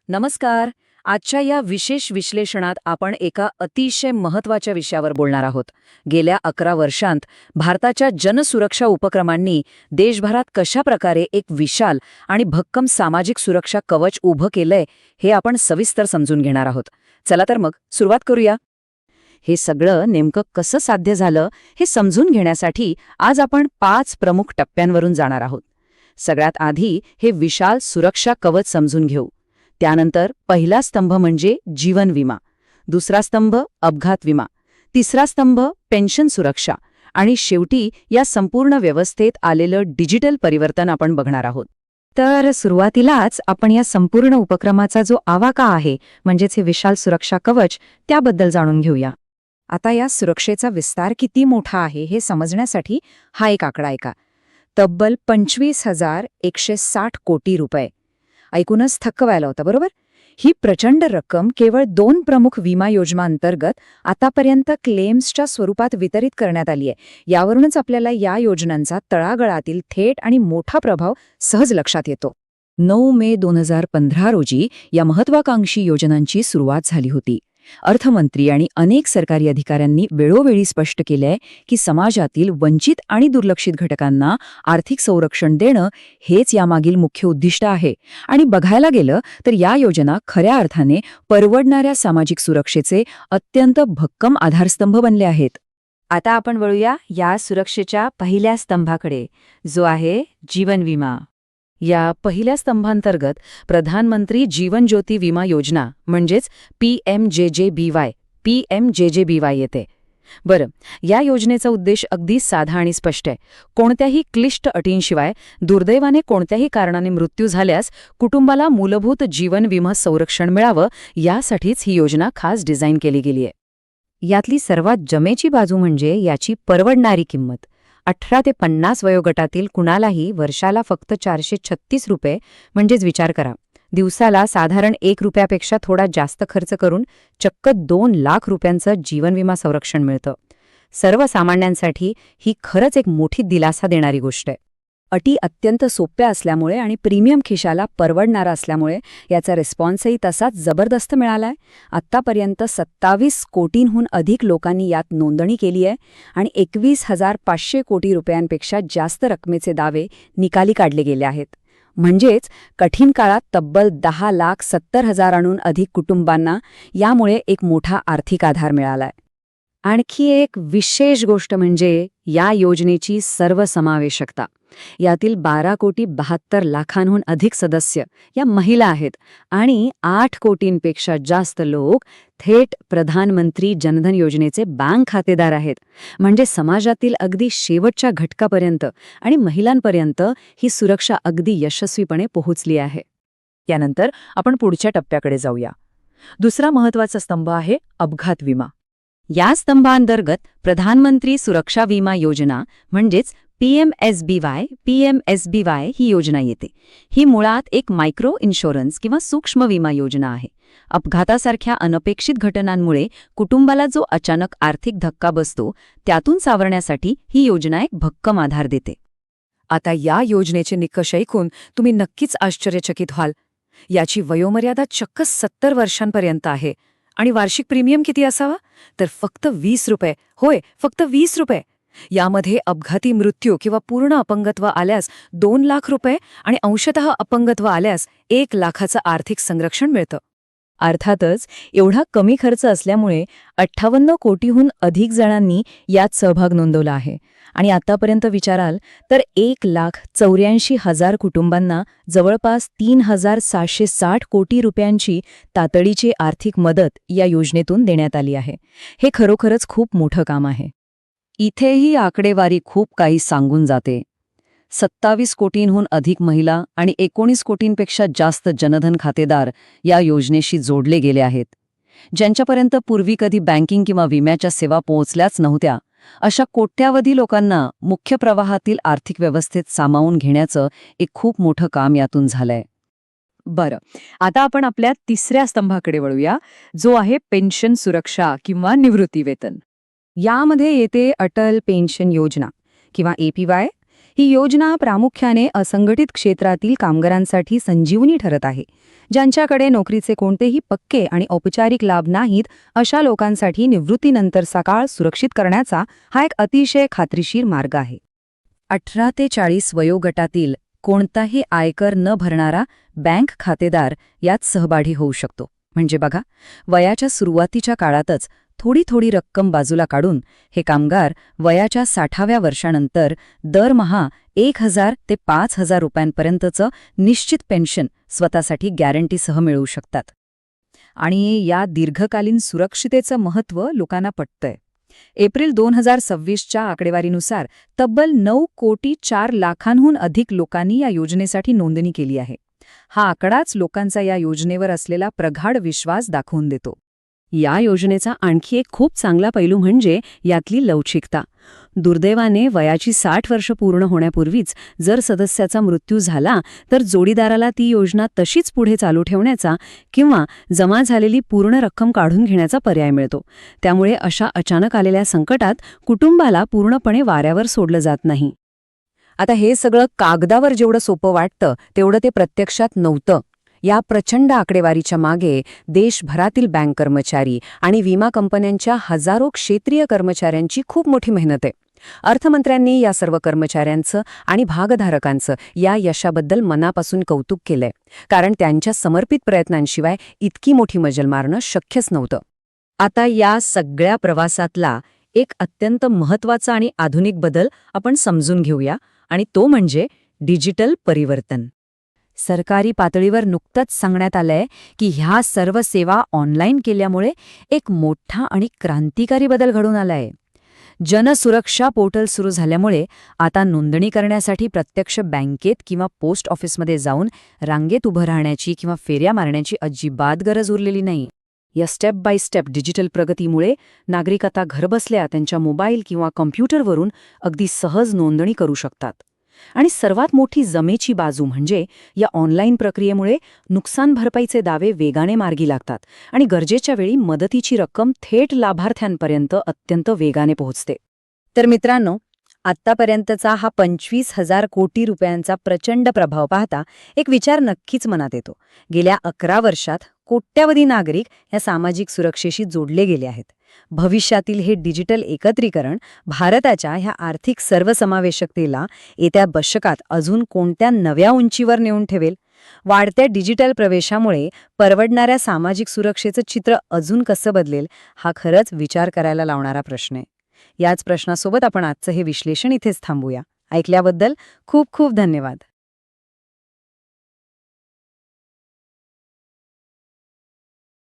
नमस्कार. आजच्या या विशेष विश्लेषणात आपण एका अतिशय महत्त्वाच्या विषयावर बोलणार आहोत. गेल्या 11 वर्षांत भारताच्या जनसुरक्षा उपक्रमांनी देशभरात कशा प्रकारे एक विशाल आणि भक्कम सामाजिक सुरक्षा कवच उभं केलंय हे आपण सविस्तर समजून घेणार आहोत. चला तर मग सुरुवात करूया. हे सगळं नेमकं कसं साध्य झालं हे समजून घेण्यासाठी आज आपण 5 प्रमुख टप्प्यांवरून जाणार आहोत. सगळ्यात आधी हे विशाल सुरक्षा कवच समजून घेऊ. त्यानंतर पहिला स्तंभ म्हणजे जीवन विमा, दुसरा स्तंभ अपघात विमा, तिसरा स्तंभ पेन्शन सुरक्षा आणि शेवटी या संपूर्ण व्यवस्थेत आलेलं डिजिटल परिवर्तन आपण बघणार आहोत. तर सुरुवातीलाच आपण या संपूर्ण उपक्रमाचा जो आवाका आहे म्हणजेच हे विशाल सुरक्षा कवच त्याबद्दल जाणून घेऊया. आता या सुरक्षेचा विस्तार किती मोठा आहे हे समजण्यासाठी हा एक आकडा ऐका. तब्बल 25,160 कोटी रुपये. ऐकूनच थक्क व्हायला होतं, बरोबर? ही प्रचंड रक्कम केवळ 2 प्रमुख विमा योजनांतर्गत आतापर्यंत क्लेम्सच्या स्वरूपात वितरित करण्यात आली आहे. यावरूनच आपल्याला या योजनांचा तळागाळातील थेट आणि मोठा प्रभाव सहज लक्षात येतो. 9 मे 2015 रोजी या महत्वाकांक्षी योजनांची सुरुवात झाली होती. अर्थमंत्री आणि अनेक सरकारी अधिकाऱ्यांनी वेळोवेळी स्पष्ट केलंय की समाजातील वंचित आणि दुर्लक्षित घटकांना आर्थिक संरक्षण देणं हेच यामागील मुख्य उद्दिष्ट आहे. आणि बघायला गेलं तर या योजना खऱ्या अर्थाने परवडणाऱ्या सामाजिक सुरक्षेचे अत्यंत भक्कम आधारस्तंभ बनले आहेत. आता आपण वळूया या सुरक्षेच्या पहिल्या स्तंभाकडे, जो आहे जीवन विमा. या पहिल्या स्तंभांतर्गत प्रधानमंत्री जीवन ज्योती विमा योजना म्हणजेच पीएमजेजेबीवाय येते. बरं, या योजनेचा उद्देश अगदी साधा आणि स्पष्ट आहे. कोणत्याही क्लिष्ट अटींशिवाय दुर्दैवाने कोणत्याही कारणाने मृत्यू झाल्यास कुटुंबाला मूलभूत जीवन विमा संरक्षण मिळावं यासाठीच ही योजना खास डिझाईन केली गेली आहे. यातली सर्वात जमेची बाजू म्हणजे याची परवडणारी किंमत. 18 ते 50 वयोगटातील कुणालाही वर्षाला फक्त 436 रुपये, म्हणजेच विचार करा, दिवसाला साधारण 1 रुपयापेक्षा थोडा जास्त खर्च करून चक्क 2 लाख रुपयांचं जीवन विमा संरक्षण मिळतं. सर्वसामान्यांसाठी ही खरंच एक मोठी दिलासा देणारी गोष्ट आहे. अटी अत्यंत सोप्या असल्यामुळे आणि प्रीमियम खिशाला परवडणारा असल्यामुळे याचा रिस्पॉन्सही तसाच जबरदस्त मिळालाय. आत्तापर्यंत 27 कोटींहून अधिक लोकांनी यात नोंदणी केली आहे आणि 21,500 कोटी रुपयांपेक्षा जास्त रकमेचे दावे निकाली काढले गेले आहेत. म्हणजेच कठीण काळात तब्बल 10,70,000हून अधिक कुटुंबांना यामुळे एक मोठा आर्थिक आधार मिळालाय. आणखी एक विशेष गोष्ट म्हणजे या योजनेची सर्वसमावेशकता. यातील 12,72,00,000हून अधिक सदस्य या महिला आहेत आणि 8 कोटींपेक्षा जास्त लोक थेट प्रधानमंत्री जनधन योजनेचे बँक खातेदार आहेत. म्हणजे समाजातील अगदी शेवटच्या घटकापर्यंत आणि महिलांपर्यंत ही सुरक्षा अगदी यशस्वीपणे पोहोचली आहे. यानंतर आपण पुढच्या टप्प्याकडे जाऊया. दुसरा महत्त्वाचा स्तंभ आहे अपघात विमा. या स्तंभांतर्गत प्रधानमंत्री सुरक्षा विमा योजना म्हणजेच पीएमएसबीवाय ही योजना येते. ही मुळात एक मायक्रो इन्शुरन्स किंवा सूक्ष्म विमा योजना आहे. अपघातासारख्या अनपेक्षित घटनांमुळे कुटुंबाला जो अचानक आर्थिक धक्का बसतो त्यातून सावरण्यासाठी ही योजना एक भक्कम आधार देते. आता या योजनेचे निकष ऐकून तुम्ही नक्कीच आश्चर्यचकित व्हाल. याची वयोमर्यादा चक्क 70 वर्षांपर्यंत आहे. आणि वार्षिक प्रीमियम किती असावा? तर फक्त 20 रुपये. होय, फक्त 20 रुपये. यामध्ये अपघाती मृत्यू किंवा पूर्ण अपंगत्व आल्यास 2 लाख रुपये आणि अंशतः अपंगत्व आल्यास 1 लाखाचं आर्थिक संरक्षण मिळतं. अर्थातच एवढा कमी खर्च असल्यामुळे 58 कोटीहून अधिक जणांनी यात सहभाग नोंदवला आहे. आणि आतापर्यंत विचाराल तर 1,84,000 कुटुंबांना जवळपास 3,760 कोटी रुपयांची तातडीची आर्थिक मदत या योजनेतून देण्यात आली आहे. हे खरोखरच खूप मोठं काम आहे. इथेही आकडेवारी खूप काही सांगून जाते. 27 कोटींहून अधिक महिला आणि 19 कोटींपेक्षा जास्त जनधन खातेदार या योजनेशी जोडले गेले आहेत. ज्यांच्यापर्यंत पूर्वी कधी बँकिंग किंवा विम्याच्या सेवा पोहोचल्याच नव्हत्या अशा कोट्यावधी लोकांना मुख्य प्रवाहातील आर्थिक व्यवस्थेत सामावून घेण्याचं एक खूप मोठं काम यातून झालंय. बरं, आता आपण आपल्या तिसऱ्या स्तंभाकडे वळूया, जो आहे पेन्शन सुरक्षा किंवा निवृत्ती वेतन. यामध्ये येते अटल पेन्शन योजना किंवा APY. ही योजना प्रामुख्याने असंघटित क्षेत्रातील कामगारांसाठी संजीवनी ठरत आहे. ज्यांच्याकडे नोकरीचे कोणतेही पक्के आणि औपचारिक लाभ नाहीत, अशा लोकांसाठी निवृत्तीनंतरचा काळ सुरक्षित करण्याचा हा एक अतिशय खात्रीशीर मार्ग आहे. 18 ते 40 वयोगटातील कोणताही आयकर न भरणारा बँक खातेदार यात सहभागी होऊ शकतो. म्हणजे बघा, वयाच्या सुरुवातीच्या काळातच थोडी रक्कम बाजूला काढून हे कामगार वयाच्या 60व्या वर्षानंतर दरमहा 1,000 ते 5,000 रुपयांपर्यंतचं निश्चित पेन्शन स्वतःसाठी गॅरंटीसह मिळवू शकतात. आणि या दीर्घकालीन सुरक्षितेचं महत्त्व लोकांना पटतंय. एप्रिल 2026च्या आकडेवारीनुसार तब्बल 9,04,00,000हून अधिक लोकांनी या योजनेसाठी नोंदणी केली आहे. हा आकडाच लोकांचा या योजनेवर असलेला प्रगाढ विश्वास दाखवून देतो. या योजनेचा आणखी एक खूप चांगला पैलू म्हणजे यातली लवचिकता. दुर्दैवाने वयाची 60 वर्ष पूर्ण होण्यापूर्वीच जर सदस्याचा मृत्यू झाला तर जोडीदाराला ती योजना तशीच पुढे चालू ठेवण्याचा किंवा जमा झालेली पूर्ण रक्कम काढून घेण्याचा पर्याय मिळतो. त्यामुळे अशा अचानक आलेल्या संकटात कुटुंबाला पूर्णपणे वाऱ्यावर सोडलं जात नाही. आता हे सगळं कागदावर जेवढं सोपं वाटतं तेवढं ते प्रत्यक्षात नव्हतं. या प्रचंड आकडेवारीच्या मागे देशभरातील बँक कर्मचारी आणि विमा कंपन्यांच्या हजारो क्षेत्रीय कर्मचाऱ्यांची खूप मोठी मेहनत आहे. अर्थमंत्र्यांनी या सर्व कर्मचाऱ्यांचं आणि भागधारकांचं या यशाबद्दल मनापासून कौतुक केलंय, कारण त्यांच्या समर्पित प्रयत्नांशिवाय इतकी मोठी मजल मारणं शक्यच नव्हतं. आता या सगळ्या प्रवासातला एक अत्यंत महत्त्वाचा आणि आधुनिक बदल आपण समजून घेऊया, आणि तो म्हणजे डिजिटल परिवर्तन. सरकारी पातळीवर नुकतंच सांगण्यात आलंय की ह्या सर्व सेवा ऑनलाईन केल्यामुळे एक मोठा आणि क्रांतिकारी बदल घडून आलाय. जनसुरक्षा पोर्टल सुरू झाल्यामुळे आता नोंदणी करण्यासाठी प्रत्यक्ष बँकेत किंवा पोस्ट ऑफिसमध्ये जाऊन रांगेत उभं राहण्याची किंवा फेऱ्या मारण्याची अजिबात गरज उरलेली नाही. या स्टेप बाय स्टेप डिजिटल प्रगतीमुळे नागरिक आता घरबसल्या त्यांच्या मोबाईल किंवा कॉम्प्युटरवरून अगदी सहज नोंदणी करू शकतात. आणि सर्वात मोठी जमेची बाजू म्हणजे या ऑनलाईन प्रक्रियेमुळे नुकसान भरपाईचे दावे वेगाने मार्गी लागतात आणि गरजेच्या वेळी मदतीची रक्कम थेट लाभार्थ्यांपर्यंत अत्यंत वेगाने पोहोचते. तर मित्रांनो, आत्तापर्यंतचा हा 25,000 कोटी रुपयांचा प्रचंड प्रभाव पाहता एक विचार नक्कीच मनात येतो. गेल्या 11 वर्षात कोट्यावधी नागरिक या सामाजिक सुरक्षेशी जोडले गेले आहेत. भविष्यातील हे डिजिटल एकत्रीकरण भारताच्या ह्या आर्थिक सर्वसमावेशकतेला येत्या दशकात अजून कोणत्या नव्या उंचीवर नेऊन ठेवेल? वाढत्या डिजिटल प्रवेशामुळे परवडणाऱ्या सामाजिक सुरक्षेचं चित्र अजून कसं बदलेल, हा खरंच विचार करायला लावणारा प्रश्न आहे. याच प्रश्नासोबत आपण आजचं हे विश्लेषण इथेच थांबूया. ऐकल्याबद्दल खूप खूप धन्यवाद.